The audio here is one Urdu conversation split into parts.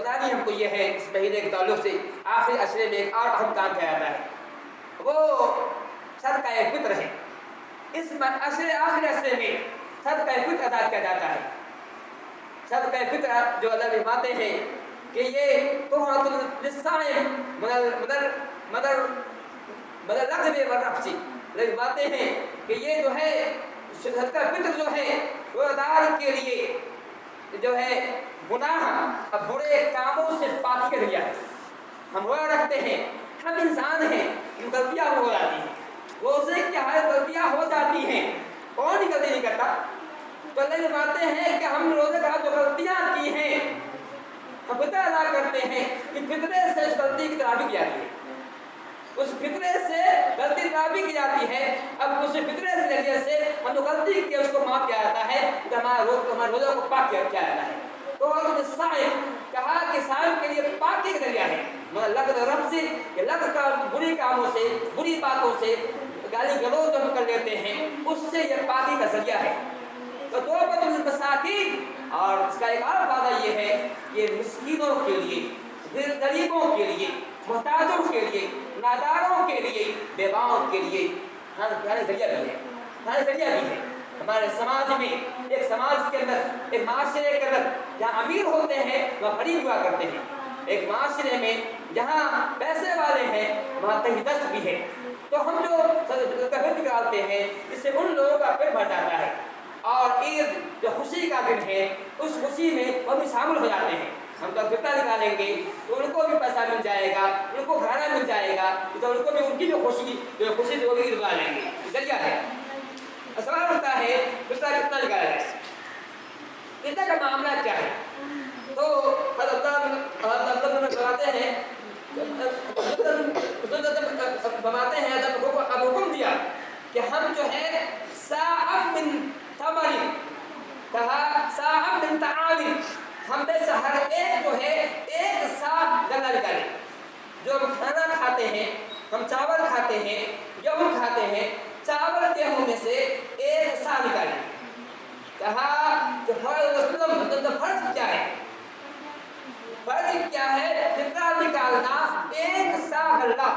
بتانی ہم کو یہ ہے اس مہینے کے تعلق سے آخری عشرے میں ایک اور اہم کام کیا جاتا ہے، وہ صدقہ فطر ہے۔ اس آخری عشرے میں صدقہ فطر ادا کیا جاتا ہے۔ صدقہ فطر جو اللہ فرماتے ہیں کہ یہ تحفۃ للصائم مدر رغب والرفث، فرماتے ہیں کہ یہ جو ہے صدقہ فطر جو ہے روزہ دار کے لیے جو ہے گناہ اور برے کاموں سے پاکی کا ذریعہ ہے۔ ہم روزہ رکھتے ہیں، ہم انسان ہیں، غلطیاں ہو جاتی ہیں، روزے کی حالت غلطیاں ہو جاتی ہیں، کون ہی غلطی نہیں کرتا؟ تو اللہ فرماتے ہیں کہ ہم روزے کا جو غلطیاں کی ہیں ہم فطر ادا کرتے ہیں کہ فطرے سے اس غلطی کی تعبیر کی جاتی ہے، اس فطرے سے غلطی تعبیر کی جاتی ہے۔ اب اس فطرے کے ذریعے سے ہم جو غلطی کی اس کو معاف کیا جاتا ہے، کہ ہمارے روزے کو پاک کیا جاتا ہے۔ تو صائم کہا کہ صائم کے لیے پاکی کا ذریعہ ہے، مگر لغو رفث، یہ لغو کا بری کاموں سے، بری باتوں سے، گالی گلوچ جو ہم کر لیتے ہیں اس سے یہ پاکی کا ذریعہ ہے۔ تو تحفۃ للمساکین، اور اس کا ایک اور فائدہ یہ ہے، یہ مسکینوں کے لیے، غریبوں کے لیے، محتاجوں کے لیے، ناداروں کے لیے، بیواؤں کے لیے ہمارے ذریعہ بھی ہے، ہمارے ذریعہ بھی ہے۔ ہمارے سماج میں، ایک سماج کے اندر، ایک معاشرے کے اندر جہاں امیر ہوتے ہیں وہاں غریب ہوا کرتے ہیں، ایک معاشرے میں جہاں پیسے والے ہیں وہاں تہی-دست بھی ہے۔ تو ہم جو تحفظ نکالتے ہیں اس سے ان لوگوں کا پیٹ بھر جاتا ہے، اور عید جو خوشی کا دن ہے اس خوشی میں وہ بھی شامل ہو جاتے ہیں۔ ہم تو فطرہ نکالیں گے تو ان کو بھی پیسہ مل جائے گا، ان کو کھانا مل جائے گا، تو ان کو بھی ان کی جو خوشی سے وہ بھی نکال لیں گے، ذریعہ ہے۔ سوال ہوتا ہے فطرہ کتنا نکالا جائے، فطرہ کا معاملہ کیا ہے؟ تو حضرت اللہ بتاتے ہیں، اب حکم دیا کہ ہم جو ہے صاع من تمر، کہا صاع من طعام، ہم میں سے ہر ایک جو ہے ایک صاع گنا نکالے۔ جو ہم کھانا کھاتے ہیں، ہم چاول کھاتے ہیں، گیہوں کھاتے ہیں، چاول گیہوں میں سے ایک صاع نکالے۔ کہا کہ فرض کیا ہے؟ فرض کیا ہے؟ فطرہ نکالنا ایک صاع غلہ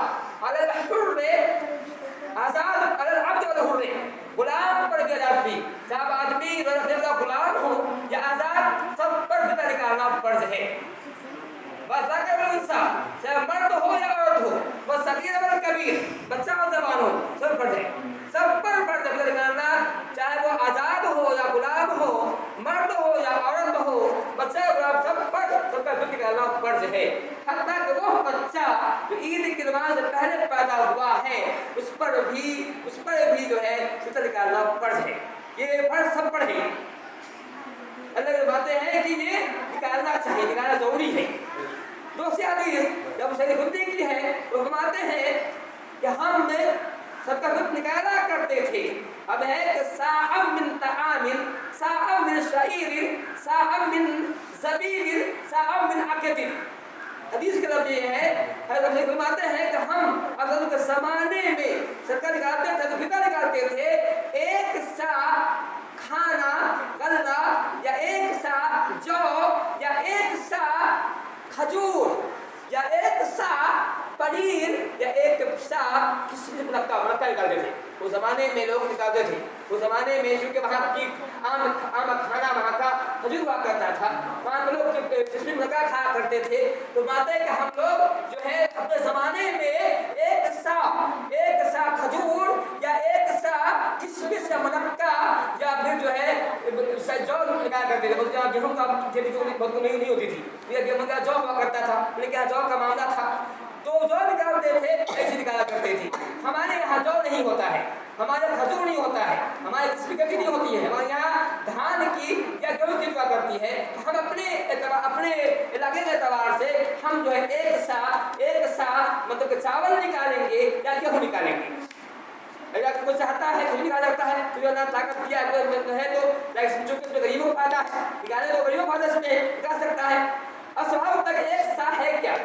علی الحر، آزاد علی العبد والحر، غلام پر بھی آزاد بھی، چاہے آدمی غلام ہو یا آزاد، سب پر فطرہ نکالنا فرض ہے۔ وذکر والانثی، چاہے مرد ہو یا عورت ہو، والصغیر والکبیر، بچہ اور جوان ہو، سب فرض ہے، سب پر فرض ہے فطرہ نکالنا، چاہے وہ آزاد ہو یا غلام ہو، مرد ہو یا عورت ہو، بچہ اور غلام، سب پر فطرہ نکالنا فرض ہے۔ حتیٰ کہ وہ بچہ جو عید کی نماز سے پہلے پیدا ہوا ہے اس پر بھی جو ہے فطرہ نکالنا فرض ہے۔ یہ فرض سب پر ہے۔ اللہ فرماتے ہیں کہ یہ نکالنا چاہیے، نکالنا ضروری ہے۔ دوسری حدیث جب صحیح خدی کی ہے وہ فرماتے ہیں کہ ہم صدقہ فطر نکالا کرتے تھے، اب ہے کہ صاع من طعام، صاع من شعیر، صاع من زبیب، صاع من عقد۔ حدیث کا لفظ یہ ہے، حضرت فرماتے ہیں کہ ہم حضرت کے زمانے میں صدقہ نکالتے تھے تو فطرہ نکالتے تھے ایک صاع کھانا غلہ، یا ایک صاع جو، یا ایک صاع کھجور، یا ایک صاع پنیر، یا ایک صاع کسی مرکہ نکالتے تھے۔ اس زمانے میں لوگ نکالتے تھے، اس زمانے میں چونکہ وہاں کی عام کھانا وہاں کا کھجور ہوا کرتا تھا، وہاں کے لوگ جس میں مرکہ کھایا کرتے تھے، تو مانتے ہیں کہ ہم لوگ جو ہے اپنے زمانے میں ایک صاع کھجور یا ایک صاع کشمش یا منقہ یا پھر جو ہے جو نکالا کرتے تھے۔ بلکہ گیہوں کا کھیتی بہت نہیں ہوتی تھی، گیہوں کا جو ہوا کرتا تھا، لیکن جو کا معاملہ تھا تو جو نکالتے تھے ایسے نکالا کرتے تھے۔ ہمارے یہاں جو نہیں ہوتا ہے، ہمارے کھجور نہیں ہوتا ہے، ہماری کسی بھی نہیں ہوتی ہے، ہمارے یہاں دھان کی یا گیہوں کی ہوا کرتی ہے۔ ہم اپنے علاقے کے اعتبار سے ہم جو ہے ایک صاع مطلب کہ چاول نکالیں گے یا گیہوں نکالیں گے۔ اگر کوئی چاہتا ہے کچھ نکالا جاتا ہے تو اللہ طاقت دیا ہے تو اس میں غریبوں کو فائدہ ہے، نکالے تو غریبوں کو فائدہ اس میں نکال سکتا ہے۔ اب سوال ہوتا ہے کہ ایک صاع ہے کیا؟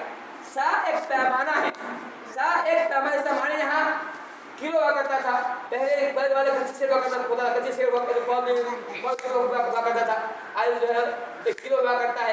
صاع ایک پیمانہ ہے، صاع ایک پیمانہ، جیسے ہمارے یہاں کلو ہوا کرتا تھا، پہلے بڑے والے 25 سیر ہوا کرتا تھا، 25 سیر ہوا کرتا تھا، آج جو ہے 1 کلو ہوا کرتا ہے۔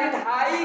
2.5